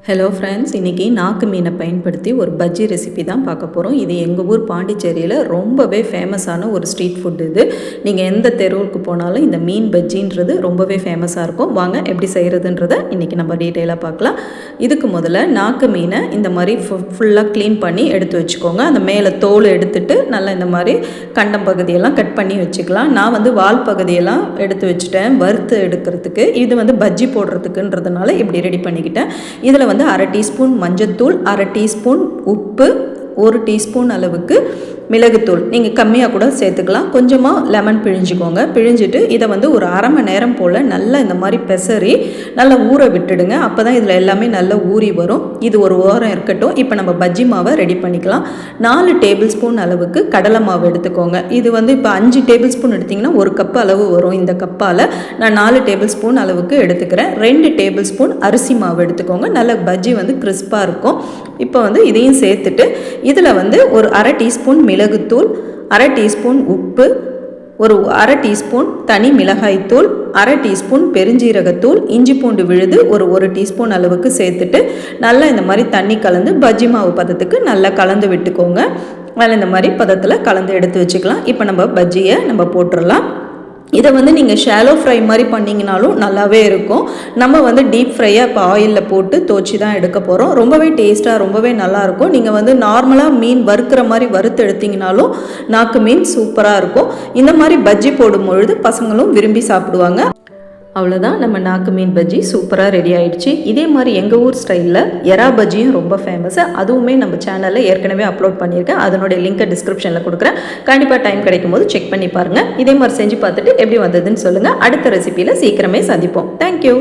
Hello friends, இன்றைக்கி நாக்கு மீனை பயன்படுத்தி ஒரு பஜ்ஜி ரெசிபி தான் பார்க்க போகிறோம். இது எங்கள் ஊர் பாண்டிச்சேரியில் ரொம்பவே ஃபேமஸான ஒரு ஸ்ட்ரீட் ஃபுட். இது நீங்கள் எந்த தெருவுக்கு போனாலும் இந்த மீன் பஜ்ஜின்றது ரொம்பவே ஃபேமஸாக இருக்கும். வாங்க எப்படி செய்கிறதுன்றதை இன்றைக்கி நம்ம டீட்டெயிலாக பார்க்கலாம். இதுக்கு முதல்ல நாக்கு மீனை இந்த மாதிரி ஃபுல்லாக க்ளீன் பண்ணி எடுத்து வச்சுக்கோங்க. அந்த மேலே தோல் எடுத்துட்டு நல்லா இந்த மாதிரி கண்டம் பகுதியெல்லாம் கட் பண்ணி வச்சுக்கலாம். நான் வால் பகுதியெல்லாம் எடுத்து வச்சுட்டேன் வறுத்து எடுக்கிறதுக்கு. இது பஜ்ஜி போடுறதுக்குன்றதுனால இப்படி ரெடி பண்ணிக்கிட்டேன். இதில் 1/2 டீஸ்பூன் மஞ்சத்தூள், 1/2 டீஸ்பூன் உப்பு, 1 டீஸ்பூன் அளவுக்கு மிளகுத்தூள், நீங்கள் கம்மியாக கூட சேர்த்துக்கலாம். கொஞ்சமாக லெமன் பிழிஞ்சிக்கோங்க. பிழிஞ்சிட்டு இதை ஒரு அரை மணி நேரம் போல் நல்லா இந்த மாதிரி பெசரி நல்லா ஊற விட்டுடுங்க. அப்போ தான் இதில் எல்லாமே நல்லா ஊறி வரும். இது ஒரு ஓரம் இருக்கட்டும். இப்போ நம்ம பஜ்ஜி மாவை ரெடி பண்ணிக்கலாம். 4 டேபிள் ஸ்பூன் அளவுக்கு கடலை மாவு எடுத்துக்கோங்க. இது இப்போ 5 டேபிள் ஸ்பூன் எடுத்திங்கன்னா 1 கப் அளவு வரும். இந்த கப்பால் நான் 4 டேபிள் ஸ்பூன் அளவுக்கு எடுத்துக்கிறேன். 2 டேபிள் ஸ்பூன் அரிசி மாவு எடுத்துக்கோங்க. நல்ல பஜ்ஜி கிறிஸ்பாக இருக்கும். இப்போ இதையும் சேர்த்துட்டு இதில் ஒரு 1/2 டீஸ்பூன் மிளகுத்தூள், 1/2 டீஸ்பூன் உப்பு, ஒரு 1/2 டீஸ்பூன் தனி மிளகாய்த்தூள், 1/2 டீஸ்பூன் பெருஞ்சீரகத்தூள், இஞ்சி பூண்டு விழுது ஒரு 1 டீஸ்பூன் அளவுக்கு சேர்த்துட்டு நல்லா இந்த மாதிரி தண்ணி கலந்து பஜ்ஜி மாவு பதத்துக்கு நல்லா கலந்து விட்டுக்கோங்க. நல்லா இந்த மாதிரி பதத்தில் கலந்து எடுத்து வச்சுக்கலாம். இப்போ நம்ம பஜ்ஜியை போட்டுடலாம். இதை நீங்கள் ஷாலோ ஃப்ரை மாதிரி பண்ணிங்கனாலும் நல்லாவே இருக்கும். நம்ம டீப் ஃப்ரையாக இப்போ ஆயிலில் போட்டு தோச்சி தான் எடுக்க போகிறோம். ரொம்பவே டேஸ்ட்டாக ரொம்பவே நல்லாயிருக்கும். நீங்கள் நார்மலாக மீன் வறுக்கிற மாதிரி வறுத்து எடுத்திங்கனாலும் நாக்கு மீன் சூப்பராக இருக்கும். இந்த மாதிரி பஜ்ஜி போடும் பொழுது பசங்களும் விரும்பி சாப்பிடுவாங்க. அவ்வளோதான், நம்ம நாக்கு மீன் பஜ்ஜி சூப்பராக ரெடி ஆகிடுச்சு. இதே மாதிரி எங்கள் ஊர் ஸ்டைலில் எறா பஜ்ஜியும் ரொம்ப ஃபேமஸ்ஸு. அதுவுமே நம்ம சேனலில் ஏற்கனவே அப்லோட் பண்ணியிருக்கேன். அதனுடைய லிங்கை டிஸ்கிரிப்ஷனில் கொடுக்குறேன். கண்டிப்பாக டைம் கிடைக்கும் போது செக் பண்ணி பாருங்கள். இதே மாதிரி செஞ்சு பார்த்துட்டு எப்படி வந்ததுன்னு சொல்லுங்கள். அடுத்த ரெசிபியில் சீக்கிரமே சந்திப்போம். தேங்க்யூ.